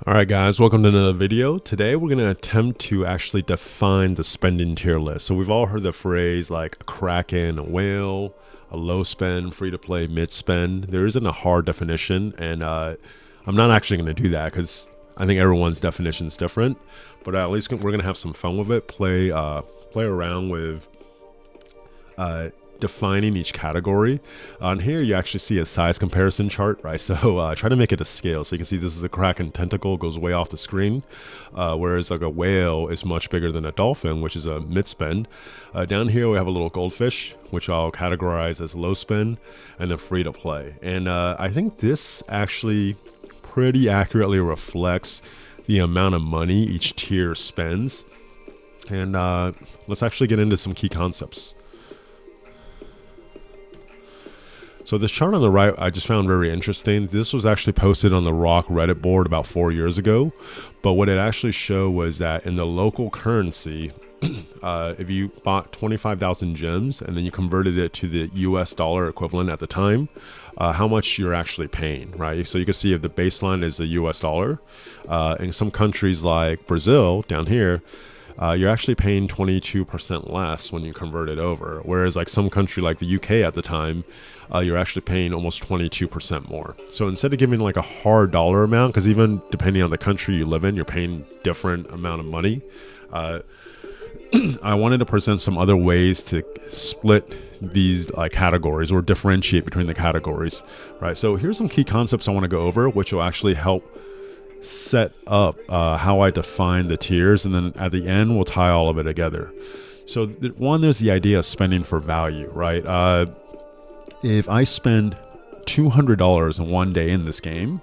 All right, guys, welcome to another video. Today, we're going to attempt to actually define the spending tier list. So we've all heard the phrase like a Kraken, a whale, a low spend, free to play, mid spend. There isn't a hard definition, and I'm not actually going to do that because I think everyone's definition is different. But at least we're going to have some fun with it. Play around with defining each category. On here you actually see a size comparison chart, right? So try to make it a scale, so you can see this is a Kraken tentacle, goes way off the screen, whereas like a whale is much bigger than a dolphin, which is a mid spend. Down here we have a little goldfish, which I'll categorize as low spend, and then free to play. And I think this actually pretty accurately reflects the amount of money each tier spends. And let's actually get into some key concepts. So this chart on the right, I just found very interesting. This was actually posted on the Rock Reddit board about 4 years ago. But what it actually showed was that in the local currency, if you bought 25,000 gems and then you converted it to the US dollar equivalent at the time, how much you're actually paying, right? So you can see if the baseline is the US dollar. In some countries like Brazil, down here, you're actually paying 22% less when you convert it over. Whereas like some country like the UK at the time, you're actually paying almost 22% more. So instead of giving like a hard dollar amount, because even depending on the country you live in, you're paying different amount of money. I wanted to present some other ways to split these categories or differentiate between the categories, right? So here's some key concepts I want to go over, which will actually help set up how I define the tiers, and then at the end we'll tie all of it together. So one, there's the idea of spending for value, right? If I spend $200 in one day in this game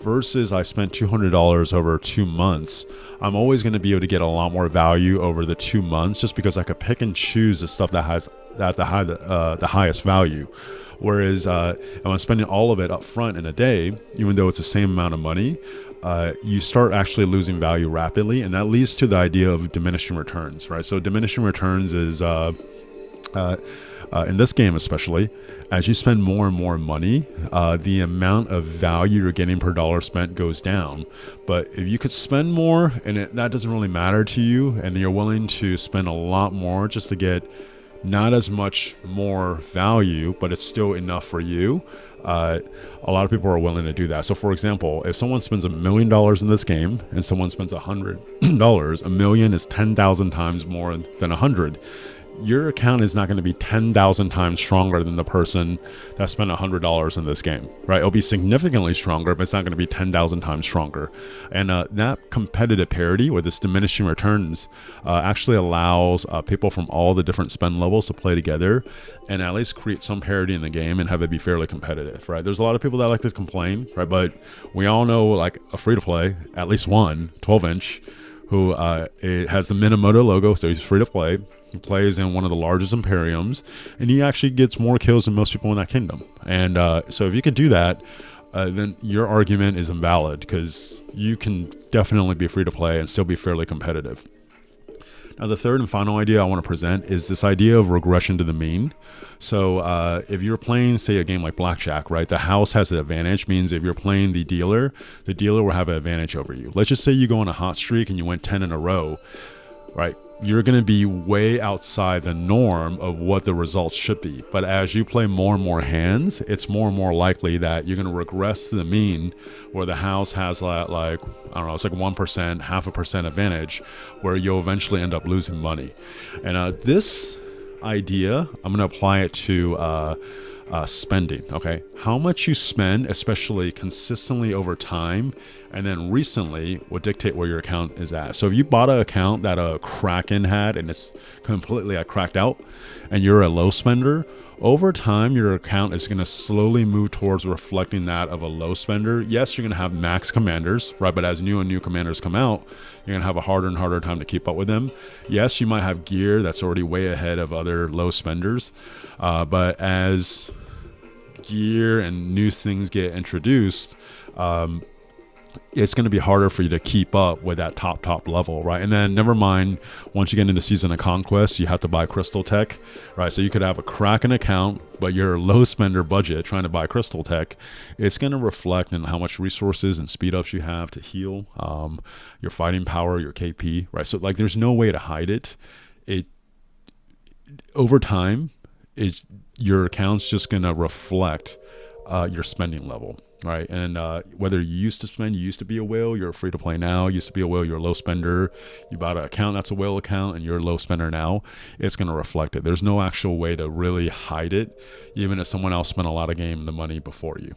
versus I spent $200 over 2 months, I'm always going to be able to get a lot more value over the 2 months, just because I could pick and choose the stuff that has the highest value. Whereas if I'm spending all of it up front in a day, even though it's the same amount of money, you start actually losing value rapidly, and that leads to the idea of diminishing returns, right? So diminishing returns is in this game especially, as you spend more and more money, the amount of value you're getting per dollar spent goes down. But if you could spend more and that doesn't really matter to you, and you're willing to spend a lot more just to get not as much more value, but it's still enough for you, a lot of people are willing to do that. So for example, if someone spends $1 million in this game and someone spends $100, $1 million is 10,000 times more than 100. Your account is not going to be 10,000 times stronger than the person that spent $100 in this game, right? It'll be significantly stronger, but it's not going to be 10,000 times stronger. And that competitive parity with this diminishing returns actually allows people from all the different spend levels to play together and at least create some parity in the game and have it be fairly competitive, right? There's a lot of people that like to complain, right? But we all know like a free-to-play, at least one 12-inch, who it has the Minamoto logo, so he's free to play. He plays in one of the largest Imperiums, and he actually gets more kills than most people in that kingdom. And so if you could do that, then your argument is invalid, because you can definitely be free to play and still be fairly competitive. Now, the third and final idea I want to present is this idea of regression to the mean. So if you're playing, say, a game like blackjack, right, the house has an advantage. Means if you're playing the dealer will have an advantage over you. Let's just say you go on a hot streak and you win 10 in a row, right? You're going to be way outside the norm of what the results should be. But as you play more and more hands, it's more and more likely that you're going to regress to the mean, where the house has like, I don't know, it's like 1%, 0.5% advantage, where you'll eventually end up losing money. And this idea, I'm going to apply it to spending. Okay, how much you spend, especially consistently over time, and then recently, will dictate where your account is at. So if you bought an account that a Kraken had and it's completely cracked out, and you're a low spender, over time your account is going to slowly move towards reflecting that of a low spender. Yes, you're going to have max commanders, right? But as new and new commanders come out, you're going to have a harder and harder time to keep up with them. Yes, you might have gear that's already way ahead of other low spenders, but as gear and new things get introduced, it's going to be harder for you to keep up with that top level, right? And then never mind, once you get into Season of Conquest, you have to buy Crystal Tech, right? So you could have a Kraken account, but your low spender budget trying to buy Crystal Tech, it's going to reflect in how much resources and speed ups you have to heal, your fighting power, your KP, right? So like, there's no way to hide it. Over time, your account's just going to reflect your spending level. Right. And whether you used to be a whale, you're free to play now. You used to be a whale, you're a low spender. You bought an account that's a whale account and you're a low spender now. It's going to reflect it. There's no actual way to really hide it, even if someone else spent a lot of the money before you.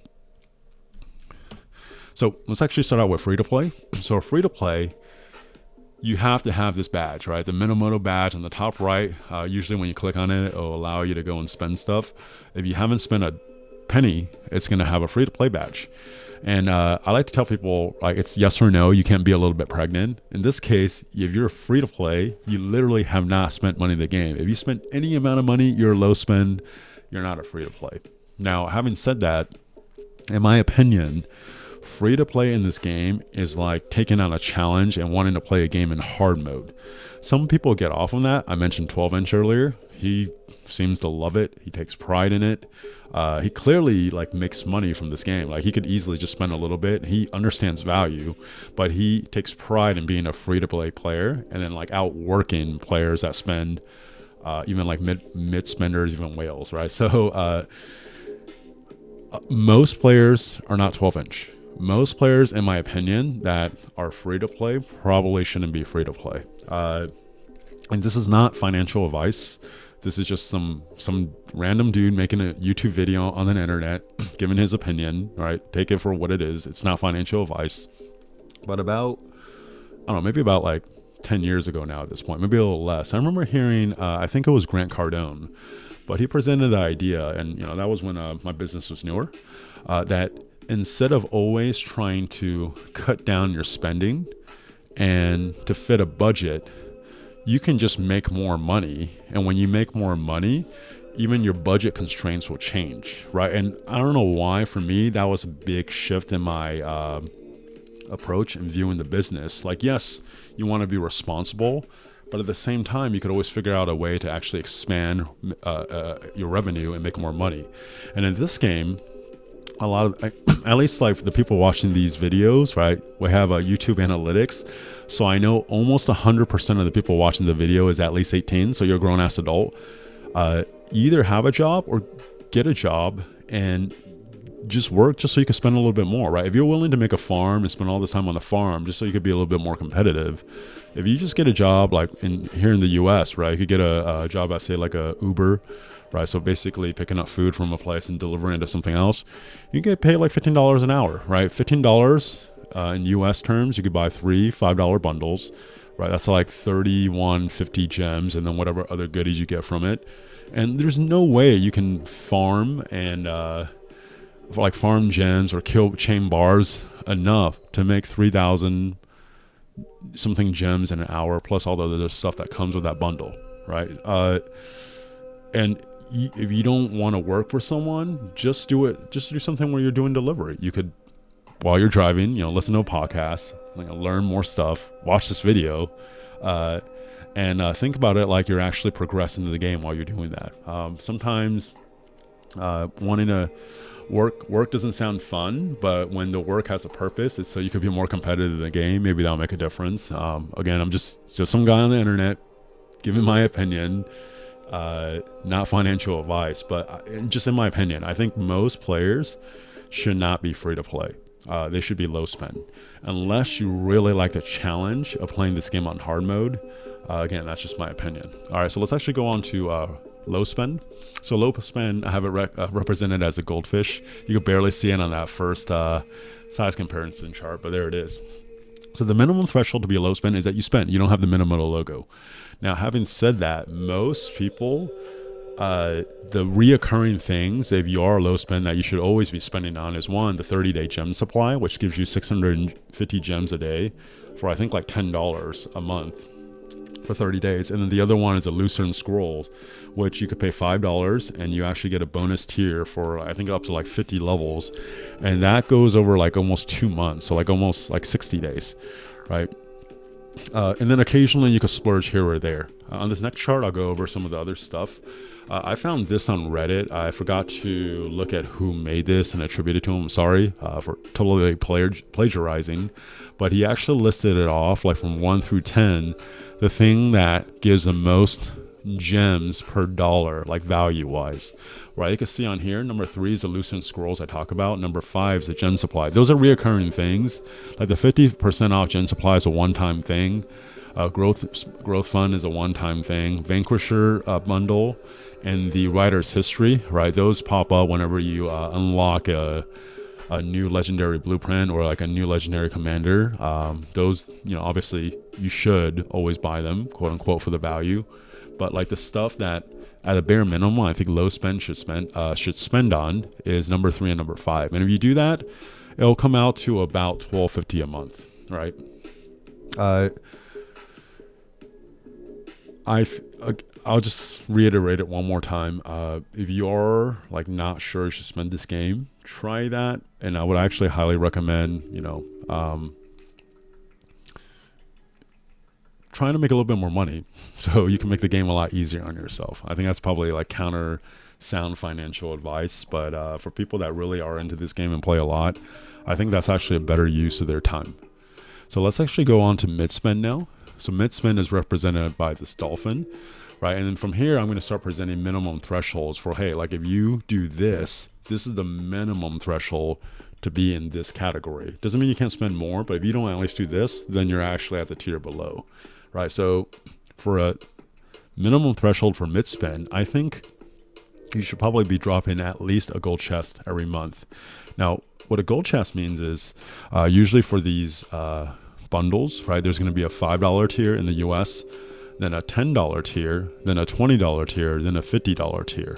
So let's actually start out with free to play. So free to play, you have to have this badge, right? The Minamoto badge on the top right. Usually when you click on it, it'll allow you to go and spend stuff. If you haven't spent a penny, it's going to have a free to play badge. And I like to tell people, like, it's yes or no. You can't be a little bit pregnant. In this case, if you're free to play, you literally have not spent money in the game. If you spent any amount of money, you're a low spend. You're not a free to play. Now, having said that, in my opinion, free to play in this game is like taking on a challenge and wanting to play a game in hard mode. Some people get off on that. I mentioned 12-inch earlier. He seems to love it. He takes pride in it. He clearly like makes money from this game. Like, he could easily just spend a little bit. He understands value, but he takes pride in being a free to play player and then like outworking players that spend even like mid spenders, even whales, right? So most players are not 12-inch. Most players, in my opinion, that are free to play probably shouldn't be free to play. And this is not financial advice. This is just some random dude making a YouTube video on the internet, giving his opinion, right? Take it for what it is. It's not financial advice. But about, I don't know, maybe about like 10 years ago now at this point, maybe a little less. I remember hearing, I think it was Grant Cardone, but he presented the idea, and that was when my business was newer, that instead of always trying to cut down your spending and to fit a budget, you can just make more money. And when you make more money, even your budget constraints will change, right? And I don't know why, for me, that was a big shift in my approach in viewing the business. Like, yes, you want to be responsible, but at the same time, you could always figure out a way to actually expand your revenue and make more money. And in this game, a lot of, at least like the people watching these videos, right? We have a YouTube analytics. So I know almost 100% of the people watching the video is at least 18. So you're a grown ass adult. You either have a job or get a job and just work just so you can spend a little bit more, right? If you're willing to make a farm and spend all this time on the farm just so you could be a little bit more competitive, if you just get a job like here in the US, right? You could get a job at, say, like a Uber, right? So basically picking up food from a place and delivering it to something else. You get paid like $15 an hour, right? $15 in US terms, you could buy 3 $5 bundles, right? That's like 31.50 gems and then whatever other goodies you get from it. And there's no way you can farm and like farm gems or kill chain bars enough to make 3,000 something gems in an hour, plus all the other stuff that comes with that bundle, right? And if you don't want to work for someone, just do something where you're doing delivery. You could, while you're driving, listen to a podcast, learn more stuff, watch this video, and think about it like you're actually progressing in the game while you're doing that. Sometimes wanting to work doesn't sound fun, but when the work has a purpose, it's so you could be more competitive in the game. Maybe that'll make a difference. Again, I'm just some guy on the internet giving my opinion, not financial advice, but just in my opinion, I think most players should not be free to play. They should be low spend, unless you really like the challenge of playing this game on hard mode. Again, that's just my opinion. All right, so let's actually go on to low spend. So low spend, I have it represented as a goldfish. You can barely see it on that first size comparison chart, but there it is. So the minimum threshold to be a low spend is that you spend. You don't have the Minamoto logo. Now, having said that, most people, the reoccurring things, if you are low spend, that you should always be spending on is, one, the 30-day gem supply, which gives you 650 gems a day for, I think, like $10 a month. for 30 days. And then the other one is a Lucerne Scrolls, which you could pay $5 and you actually get a bonus tier for, I think, up to like 50 levels. And that goes over like almost 2 months. So like almost like 60 days, right? And then occasionally you could splurge here or there. On this next chart, I'll go over some of the other stuff. I found this on Reddit. I forgot to look at who made this and attribute it to him. I'm sorry for totally plagiarizing. But he actually listed it off like from 1 through 10. The thing that gives the most gems per dollar, like value-wise. Right, you can see on here, number 3 is the Lucerne Scrolls I talk about. Number 5 is the Gen Supply. Those are reoccurring things. Like the 50% off Gen Supply is a one-time thing. Growth Fund is a one-time thing. Vanquisher bundle and the Writer's History, right? Those pop up whenever you unlock a new legendary blueprint or like a new legendary commander. Those, obviously you should always buy them, quote unquote, for the value. But like the stuff that at a bare minimum, I think low spend should spend on is number 3 and number 5. And if you do that, it'll come out to about $12.50 a month, right? I'll just reiterate it one more time. If you are like not sure you should spend this game, try that. And I would actually highly recommend, trying to make a little bit more money so you can make the game a lot easier on yourself. I think that's probably like counter sound financial advice, but for people that really are into this game and play a lot, I think that's actually a better use of their time. So let's actually go on to mid spend now. So mid spend is represented by this dolphin, right? And then from here, I'm going to start presenting minimum thresholds for, hey, like if you do this, this is the minimum threshold to be in this category. Doesn't mean you can't spend more, but if you don't at least do this, then you're actually at the tier below, right? So for a minimum threshold for mid spend, I think you should probably be dropping at least a gold chest every month. Now, what a gold chest means is usually for these bundles, right, there's going to be a $5 tier in the US, then a $10 tier, then a $20 tier, then a $50 tier,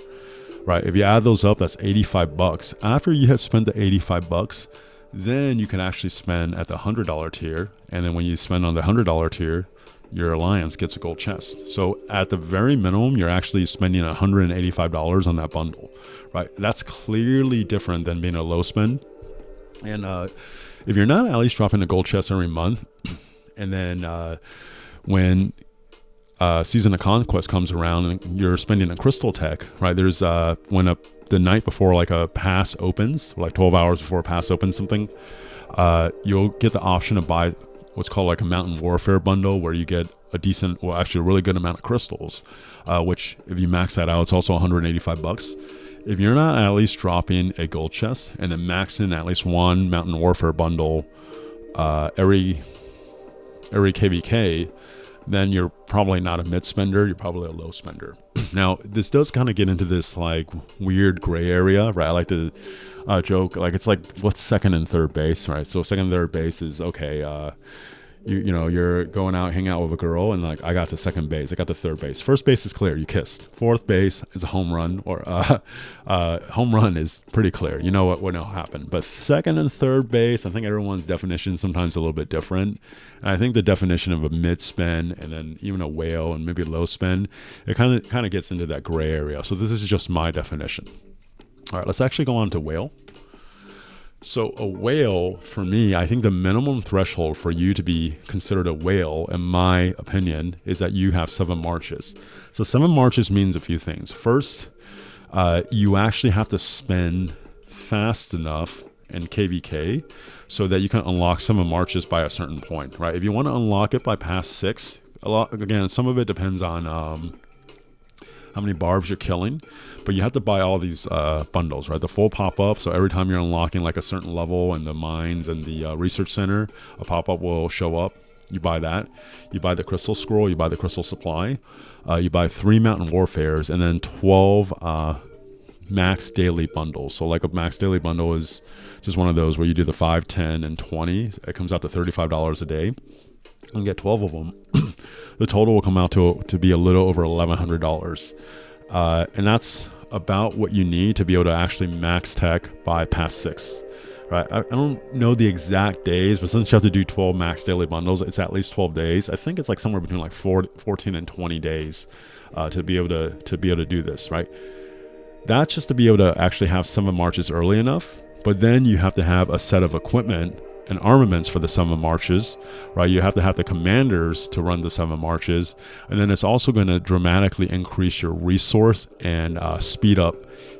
right? If you add those up, that's $85. After you have spent the $85, then you can actually spend at the $100 tier. And then when you spend on the $100 tier, your alliance gets a gold chest. So at the very minimum, you're actually spending $185 on that bundle, right? That's clearly different than being a low spend. And if you're not at least dropping a gold chest every month, and then when Season of Conquest comes around and you're spending a crystal tech, right? There's the night before like a pass opens, like 12 hours before a pass opens something, you'll get the option to buy what's called like a Mountain Warfare bundle, where you get a decent, well, actually a really good amount of crystals, which if you max that out, it's also $185. If you're not at least dropping a gold chest and then maxing at least one Mountain Warfare bundle every KVK, then you're probably not a mid spender, you're probably a low spender. Now, this does kind of get into this like weird gray area, right? I like to joke, like it's like what's second and third base, right? So second and third base is okay, you're going out, hang out with a girl, and like I got to second base, I got to third base. First base is clear, you kissed. Fourth base is a home run, or home run is pretty clear. You know what will happen. But second and third base, I think everyone's definition is sometimes a little bit different. And I think the definition of a mid spend and then even a whale and maybe low spend, it kind of gets into that gray area. So this is just my definition. All right, let's actually go on to whale. So a whale, for me, I think the minimum threshold for you to be considered a whale, in my opinion, is that you have 7 marches. So 7 marches means a few things. First, you actually have to spend fast enough in KVK so that you can unlock 7 marches by a certain point, right? If you want to unlock it by past 6, again, some of it depends on how many barbs you're killing, but you have to buy all these bundles, right? The full pop-up, so every time you're unlocking like a certain level in the mines and the research center, a pop-up will show up. You buy that. You buy the crystal scroll, you buy the crystal supply, you buy 3 mountain warfares, and then 12 max daily bundles. So like a max daily bundle is just one of those where you do the 5, 10, and 20. It comes out to $35 a day. And get 12 of them. The total will come out to be a little over $1,100. And that's about what you need to be able to actually max tech by past 6. right? I don't know the exact days, but since you have to do 12 max daily bundles, it's at least 12 days. I think it's like somewhere between like 14 and 20 days to be able to do this, right? That's just to be able to actually have 7 marches early enough. But then you have to have a set of equipment and armaments for the 7 marches, right? You have to have the commanders to run the 7 marches. And then it's also going to dramatically increase your resource and speed up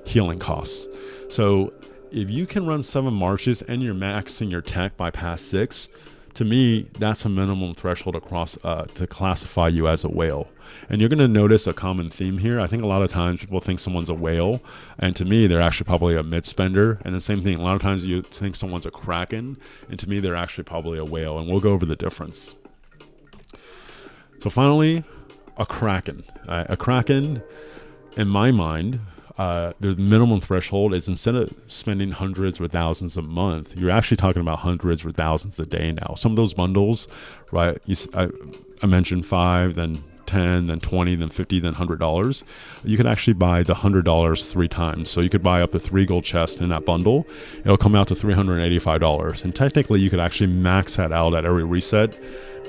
healing costs. So if you can run 7 marches and you're maxing your tech by past 6, to me, that's a minimum threshold across to classify you as a whale. And you're going to notice a common theme here. I think a lot of times people think someone's a whale, and to me, they're actually probably a mid-spender. And the same thing, a lot of times you think someone's a Kraken, and to me, they're actually probably a whale. And we'll go over the difference. So finally, a Kraken. A Kraken, in my mind, the minimum threshold is, instead of spending hundreds or thousands a month, you're actually talking about hundreds or thousands a day now. Some of those bundles, right? I mentioned 5, then 10, then 20, then 50, then $100. You could actually buy the $100 3 times. So you could buy up to 3 gold chests in that bundle. It'll come out to $385. And technically, you could actually max that out at every reset.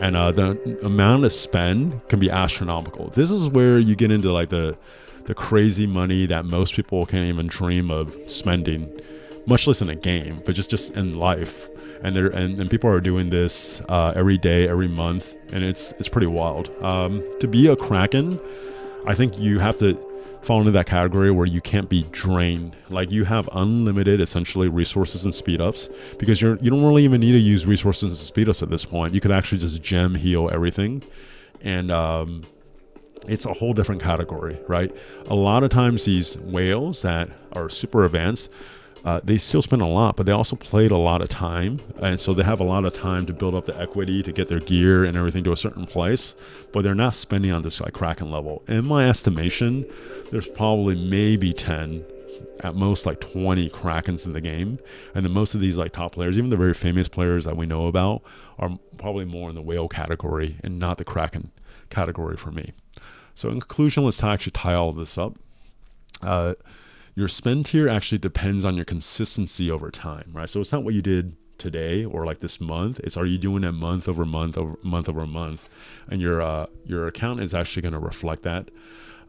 And the amount of spend can be astronomical. This is where you get into like the crazy money that most people can't even dream of spending, much less in a game, but just in life. And people are doing this every day, every month, and it's pretty wild. To be a Kraken, I think you have to fall into that category where you can't be drained. Like, you have unlimited, essentially, resources and speed ups, because you don't really even need to use resources and speed ups at this point. You could actually just gem heal everything, and it's a whole different category, right? A lot of times these whales that are super advanced, they still spend a lot, but they also played a lot of time. And so they have a lot of time to build up the equity to get their gear and everything to a certain place, but they're not spending on this like Kraken level. In my estimation, there's probably maybe 10, at most like 20 Krakens in the game. And then most of these like top players, even the very famous players that we know about, are probably more in the whale category and not the Kraken category for me. So in conclusion, let's actually tie all of this up. Your spend tier actually depends on your consistency over time, right? So it's not what you did today or like this month. It's, are you doing it month over month over month over month? And your account is actually going to reflect that.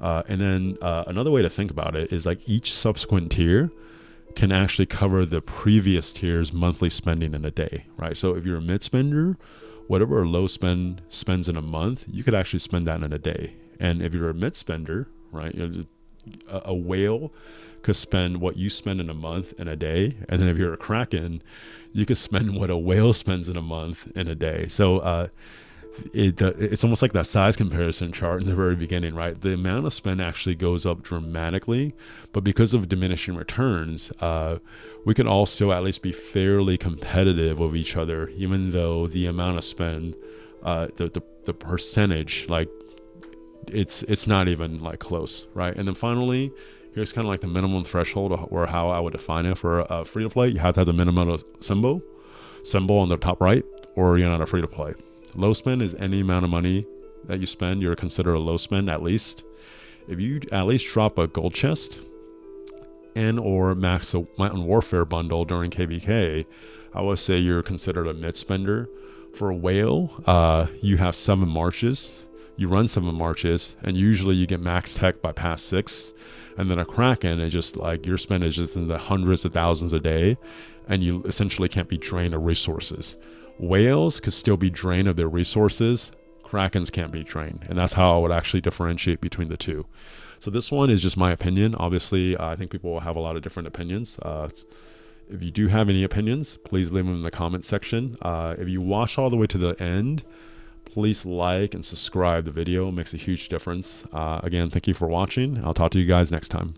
And then another way to think about it is like each subsequent tier can actually cover the previous tier's monthly spending in a day, right? So if you're a mid spender, whatever a low spend spends in a month, you could actually spend that in a day. And if you're a mid spender, right, a whale could spend what you spend in a month in a day. And then if you're a Kraken, you could spend what a whale spends in a month in a day. So it's almost like that size comparison chart in the very beginning, right? The amount of spend actually goes up dramatically, but because of diminishing returns, we can all still at least be fairly competitive with each other, even though the amount of spend, the percentage, like it's not even like close, right? And then finally, here's kind of like the minimum threshold, or how I would define it for a free to play. You have to have the minimum symbol on the top right, or you're not a free to play. Low spend is any amount of money that you spend, you're considered a low spend at least. If you at least drop a gold chest and or max a Mountain Warfare bundle during KVK, I would say you're considered a mid spender. For a whale, you have 7 marches. You run 7 marches, and usually you get max tech by past 6. And then a Kraken is just like your spend is just in the hundreds of thousands a day, and you essentially can't be drained of resources. Whales could still be drained of their resources. Krakens can't be drained. And that's how I would actually differentiate between the two. So this one is just my opinion. Obviously, I think people will have a lot of different opinions. If you do have any opinions, please leave them in the comment section. If you watch all the way to the end, please like and subscribe the video. It makes a huge difference. Again, thank you for watching. I'll talk to you guys next time.